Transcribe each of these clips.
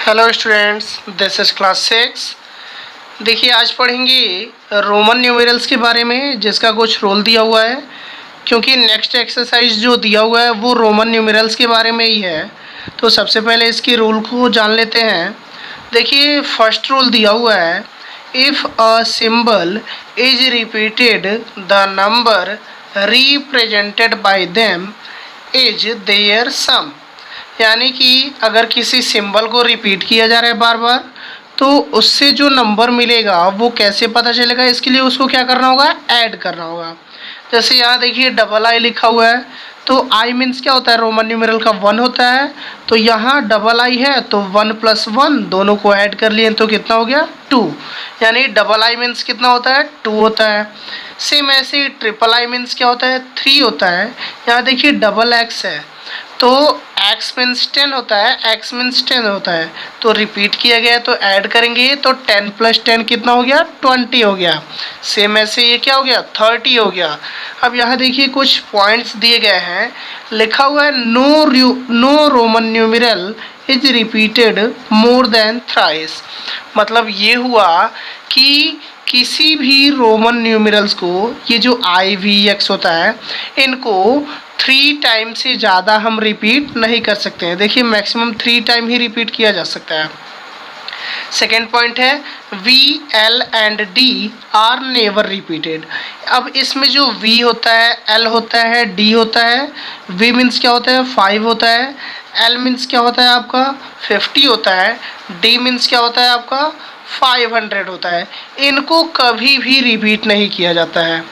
Hello students, this is class 6। देखिए आज पढ़ेंगे रोमन न्यूमेरल्स के बारे में, जिसका कुछ रोल दिया हुआ है, क्योंकि नेक्स्ट एक्सरसाइज जो दिया हुआ है वो रोमन न्यूमेरल्स के बारे में ही है। तो सबसे पहले इसकी रूल को जान लेते हैं। देखिए फर्स्ट रूल दिया हुआ है, if a symbol is repeated the number represented by them is their sum. यानी कि अगर किसी सिंबल को रिपीट किया जा रहा है बार बार, तो उससे जो नंबर मिलेगा वो कैसे पता चलेगा, इसके लिए उसको क्या करना होगा, ऐड करना होगा। जैसे यहाँ देखिए डबल आई लिखा हुआ है, तो आई मीन्स क्या होता है, रोमन न्यूमेरल का 1 होता है। तो यहाँ डबल आई है तो 1 + 1 दोनों को ऐड कर लिए तो कितना हो गया, 2। यानी डबल आई मीन्स कितना होता है, 2 होता है। सेम ऐसे ही ट्रिपल आई मीन्स क्या होता है, 3 होता है। यहाँ देखिए डबल एक्स है तो x मीन्स 10 होता है, x मीन्स 10 होता है। तो रिपीट किया गया तो ऐड करेंगे तो 10 + 10 कितना हो गया, 20 हो गया। सेम ऐसे ये क्या हो गया, 30 हो गया। अब यहाँ देखिए कुछ पॉइंट्स दिए गए हैं, लिखा हुआ है no Roman numeral is repeated more than thrice. मतलब ये हुआ कि किसी भी रोमन न्यूमेरल्स को, ये जो IVX होता है, इनको 3 टाइम से ज़्यादा हम रिपीट नहीं कर सकते हैं। देखिए मैक्सिमम 3 टाइम ही रिपीट किया जा सकता है। सेकेंड पॉइंट है V, L and D are never repeated. अब इसमें जो V होता है, L होता है, D होता है। V मीन्स क्या होता है, 5 होता है। L मीन्स क्या होता है आपका, 50 होता है। D मीन्स क्या होता है आपका, 500 होता है। इनको कभी भी रिपीट नहीं किया जाता है।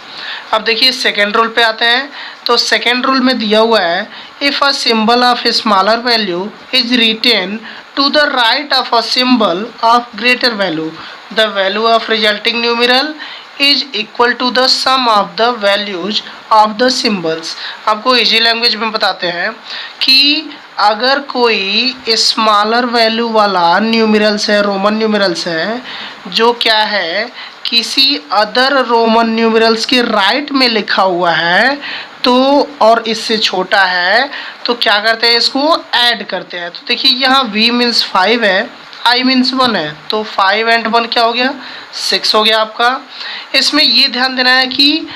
अब देखिए सेकेंड रूल पे आते हैं। तो सेकेंड रूल में दिया हुआ है, if a symbol of a smaller value is written to the right of a symbol of greater value, the value of resulting numeral is equal to the sum of the values of the symbols. आपको easy language में बताते हैं कि अगर कोई smaller value वाला numerals है, Roman numerals है, जो क्या है किसी अदर रोमन न्यूमेरल्स के राइट में लिखा हुआ है, तो और इससे छोटा है, तो क्या करते हैं, इसको ऐड करते हैं। तो देखिए यहाँ V मीन्स 5 है, I मीन्स 1 है, तो 5 एंड 1 क्या हो गया, 6 हो गया आपका। इसमें ये ध्यान देना है कि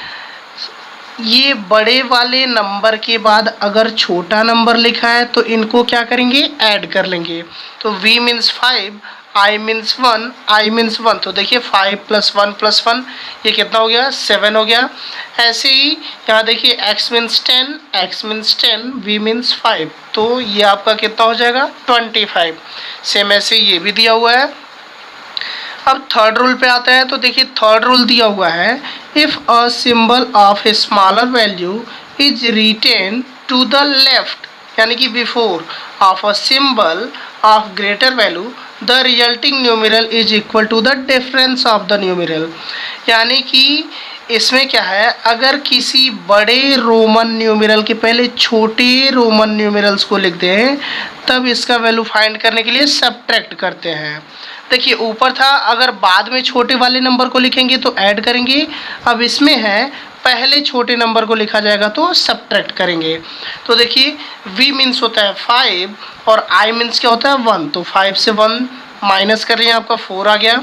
ये बड़े वाले नंबर के बाद अगर छोटा नंबर लिखा है तो इनको क्या करेंगे, ऐड कर लेंगे। तो V means 5, I means 1, I means 1। तो देखिए 5 + 1 + 1 ये कितना हो गया, 7 हो गया। ऐसे ही यहाँ देखिए x means 10, x means 10, V means 5, तो ये आपका कितना हो जाएगा, 25। सेम ऐसे ये भी दिया हुआ है। अब थर्ड रूल पे आता है। तो देखिए थर्ड रूल दिया हुआ है, if a symbol of a smaller value is written to the left, यानी कि before of a symbol of greater value, the resulting numeral is equal to the difference of the numeral. यानी कि इसमें क्या है, अगर किसी बड़े रोमन न्यूमेरल के पहले छोटे रोमन न्यूमेरल्स को लिख दें, तब इसका वैल्यू फाइंड करने के लिए सब्ट्रैक्ट करते हैं। देखिए ऊपर था, अगर बाद में छोटे वाले नंबर को लिखेंगे तो ऐड करेंगे। अब इसमें है पहले छोटे नंबर को लिखा जाएगा तो सब्ट्रैक्ट करेंगे। तो देखिए V मीन्स होता है 5 और I मीन्स क्या होता है, 1। तो 5 से 1 माइनस कर लिया, आपका 4 आ गया।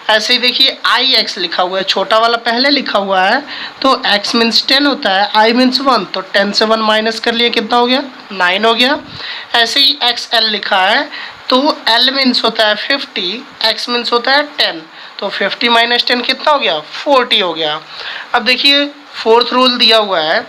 ऐसे ही देखिए IX लिखा हुआ है, छोटा वाला पहले लिखा हुआ है, तो X मीन्स 10 होता है, I मीन्स 1, तो 10 से 1 माइनस कर लिए, कितना हो गया, 9 हो गया। ऐसे ही XL लिखा है, तो L मीन्स होता है 50, X मीन्स होता है 10, तो 50 - 10 कितना हो गया, 40 हो गया। अब देखिए फोर्थ रूल दिया हुआ है,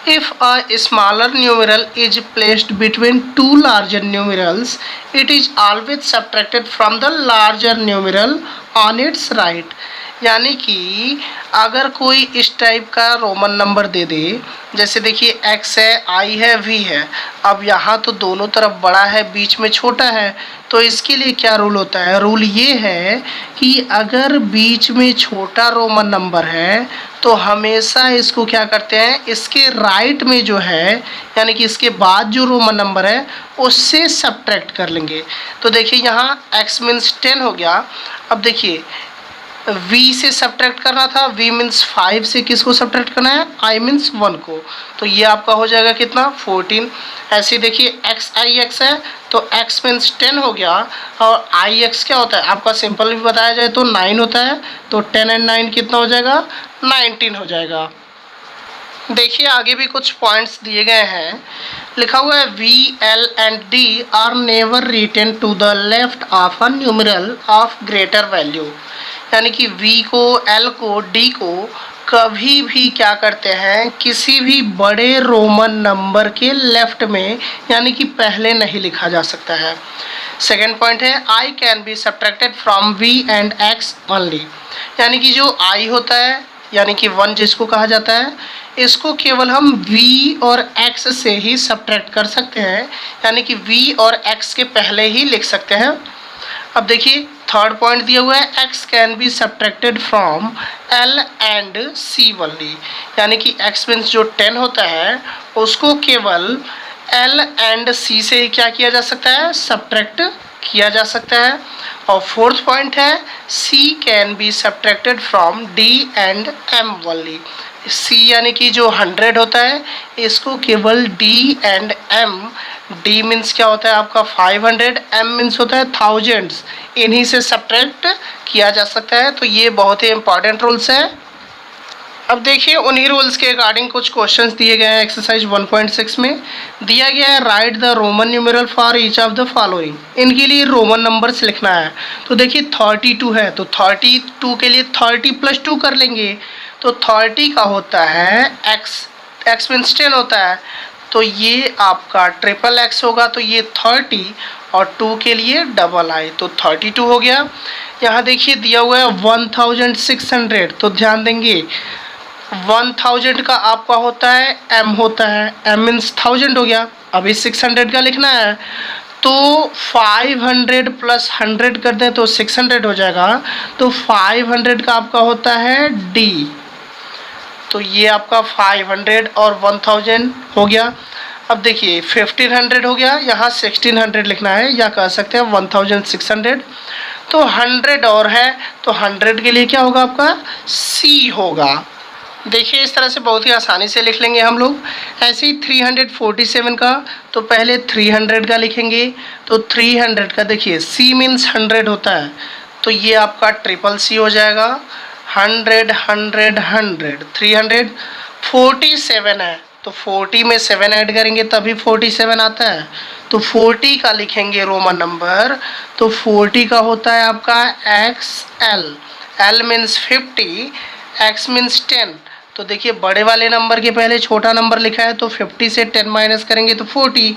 if a smaller numeral is placed between two larger numerals, it is always subtracted from the larger numeral on its right। यानी कि अगर कोई इस टाइप का रोमन नंबर दे दे, जैसे देखिए x है, I है, V है। अब यहाँ तो दोनों तरफ बड़ा है, बीच में छोटा है, तो इसके लिए क्या रूल होता है, रूल ये है कि अगर बीच में छोटा रोमन नंबर है तो हमेशा इसको क्या करते हैं, इसके राइट में जो है, यानी कि इसके बाद जो रोमन नंबर है उससे सब्ट्रैक्ट कर लेंगे। तो देखिए यहाँ x मीन्स 10 हो गया। अब देखिए v से सब्ट्रैक्ट करना था, v मीन्स 5 से किसको सब्ट्रैक्ट करना है, i मीन्स 1 को, तो ये आपका हो जाएगा कितना 14। ऐसे देखिए x i x है तो x मीन्स 10 हो गया, और i x क्या होता है आपका, सिंपल भी बताया जाए तो 9 होता है, तो 10 एंड 9 कितना हो जाएगा 19 हो जाएगा। देखिए आगे भी कुछ पॉइंट्स दिए गए हैं, लिखा हुआ है V, L and D are never written to the left of a numeral of greater value, यानी कि V को, L को, D को कभी भी क्या करते हैं, किसी भी बड़े रोमन नंबर के लेफ्ट में यानी कि पहले नहीं लिखा जा सकता है। सेकेंड पॉइंट है I can be subtracted from V and X only, यानी कि जो I होता है यानी कि 1 जिसको कहा जाता है, इसको केवल हम v और x से ही सब्ट्रैक्ट कर सकते हैं, यानी कि v और x के पहले ही लिख सकते हैं। अब देखिए थर्ड पॉइंट दिया हुआ है x can be subtracted from l and c only, यानी कि x मीन्स जो 10 होता है उसको केवल l एंड c से ही क्या किया जा सकता है, सब्ट्रैक्ट किया जा सकता है। और फोर्थ पॉइंट है c can be subtracted from d and m only, c यानी कि जो 100 होता है इसको केवल d and m, d means क्या होता है आपका 500, m मीन्स होता है थाउजेंड्स, इन्हीं से सब्ट्रैक्ट किया जा सकता है। तो ये बहुत ही इंपॉर्टेंट रूल्स है। अब देखिए उन्हीं रूल्स के अकॉर्डिंग कुछ क्वेश्चंस दिए गए हैं। एक्सरसाइज 1.6 में दिया गया है right the Roman numeral for each of the following, इनके लिए रोमन नंबर्स लिखना है। तो देखिए 32 है तो 32 के लिए 30 + 2 कर लेंगे, तो 30 का होता है x मीन्स 10 होता है, तो ये आपका ट्रिपल x होगा, तो ये 30 और 2 के लिए डबल i, तो 32 हो गया। यहाँ देखिए दिया हुआ है 1600, तो ध्यान देंगे 1000 का आपका होता है m होता है, m मीन्स 1000 हो गया। अभी 600 का लिखना है तो 500 + 100 कर दें तो 600 हो जाएगा, तो 500 का आपका होता है d, तो ये आपका 500 और 1000 हो गया। अब देखिए 1500 हो गया, यहाँ 1600 लिखना है या कह सकते हैं 1600, तो 100 और है तो 100 के लिए क्या होगा आपका c होगा। देखिए इस तरह से बहुत ही आसानी से लिख लेंगे हम लोग। ऐसे ही 347 का, तो पहले 300 का लिखेंगे, तो 300 का देखिए c मीन्स 100 होता है, तो ये आपका ट्रिपल c हो जाएगा। 100 100 100 347 है तो 40 में 7 ऐड करेंगे तभी 47 आता है, तो 40 का लिखेंगे रोमन नंबर, तो 40 का होता है आपका XL, L means 50, x means 10, तो देखिए बड़े वाले नंबर के पहले छोटा नंबर लिखा है तो 50 से 10 माइनस करेंगे तो 40,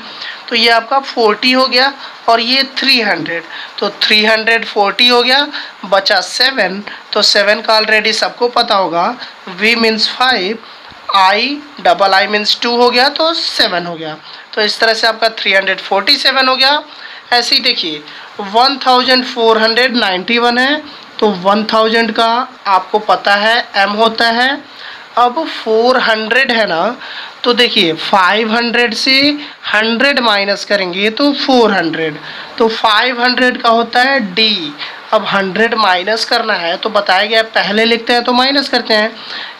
तो ये आपका 40 हो गया। और ये 300, तो 340 हो गया, बचा 7, तो 7 का ऑलरेडी सबको पता होगा, v मीन्स 5, i मीन्स 2 हो गया, तो 7 हो गया। तो इस तरह से आपका 347 हो गया। ऐसे ही देखिए 1491 है, तो 1000 का आपको पता है m होता है। अब 400 है ना, तो देखिए 500 से 100 माइनस करेंगे तो 400, तो 500 का होता है d। अब 100 माइनस करना है तो बताया गया पहले लिखते हैं तो माइनस करते हैं,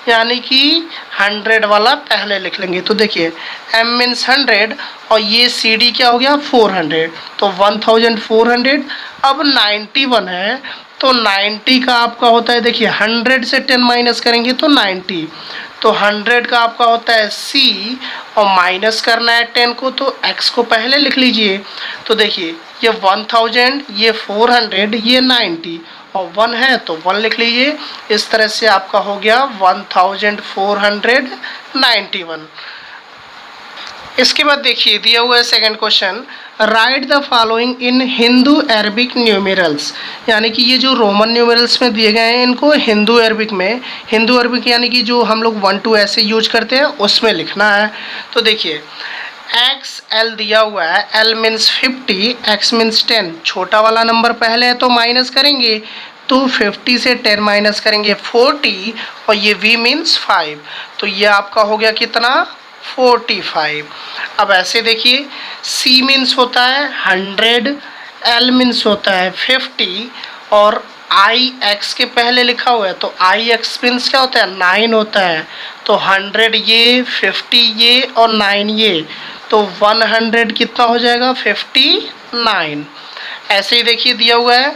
यानी कि 100 वाला पहले लिख लेंगे। तो देखिए m मीन्स 100 और ये cd क्या हो गया 400, तो 1400। अब 91 है तो 90 का आपका होता है, देखिए 100 से 10 माइनस करेंगे तो 90, तो 100 का आपका होता है c और माइनस करना है 10 को, तो x को पहले लिख लीजिए। तो देखिए ये 1000, ये 400, ये 90 और 1 है तो 1 लिख लीजिए। इस तरह से आपका हो गया 1491। इसके बाद देखिए दिया हुआ है second question, right the following in Hindu Arabic numerals, यानी कि ये जो रोमन न्यूमेरल्स में दिए गए हैं इनको हिंदू अरबिक में, हिंदू अरबिक यानी कि जो हम लोग 1 2 ऐसे यूज करते हैं उसमें लिखना है। तो देखिए XL दिया हुआ है, L मीन्स 50, X मीन्स 10, छोटा वाला नंबर पहले है तो माइनस करेंगे, तो 50 से 10 माइनस करेंगे 40, और ये V मीन्स 5, तो ये आपका हो गया कितना 45। अब ऐसे देखिए C मीन्स होता है 100, L मीन्स होता है 50 और आई एक्स के पहले लिखा हुआ है, तो आई एक्स मीन्स क्या होता है 9 होता है, तो 100 ये, 50 ये और 9 ये, तो 100 कितना हो जाएगा 59। ऐसे ही देखिए दिया हुआ है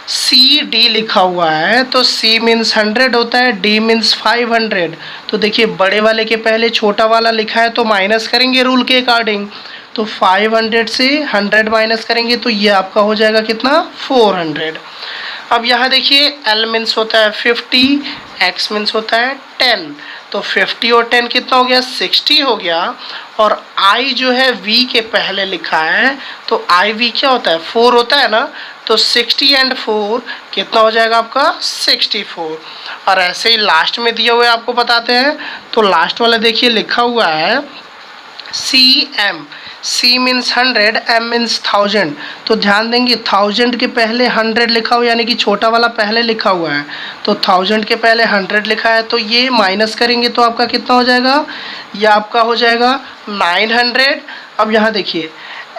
सी डी लिखा हुआ है, तो सी मीन्स 100 होता है, डी मीन्स 500। तो देखिए बड़े वाले के पहले छोटा वाला लिखा है तो माइनस करेंगे रूल के अकॉर्डिंग, तो 500 से 100 माइनस करेंगे तो ये आपका हो जाएगा कितना 400। अब यहाँ देखिए एल मीन्स होता है 50, एक्स मीन्स होता है 10, तो 50 और 10 कितना हो गया 60 हो गया। और आई जो है वी के पहले लिखा है, तो आई वी क्या होता है 4 होता है ना, तो 60 एंड 4 कितना हो जाएगा आपका 64। और ऐसे ही लास्ट में दिए हुए आपको बताते हैं, तो लास्ट वाला देखिए लिखा हुआ है C M, C means 100, M means 1000, तो ध्यान देंगे 1000 के पहले 100 लिखा हुआ यानी कि छोटा वाला पहले लिखा हुआ है, तो 1000 के पहले 100 लिखा है, तो ये माइनस करेंगे तो आपका कितना हो जाएगा, ये आपका हो जाएगा 900। अब यहाँ देखिए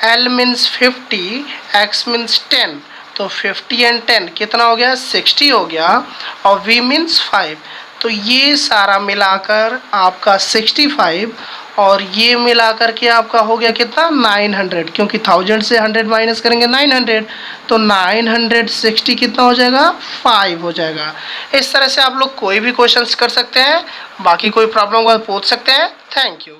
एल मीन्स 50, एक्स मीन्स 10, तो 50 एंड 10 कितना हो गया 60 हो गया, और v मीन्स 5, तो ये सारा मिलाकर आपका 65 और ये मिलाकर के आपका हो गया कितना 900, क्योंकि 1000 से 100 माइनस करेंगे 900, तो 960 कितना हो जाएगा 5 हो जाएगा। इस तरह से आप लोग कोई भी क्वेश्चंस कर सकते हैं, बाकी कोई प्रॉब्लम हुआ पूछ सकते हैं। Thank you.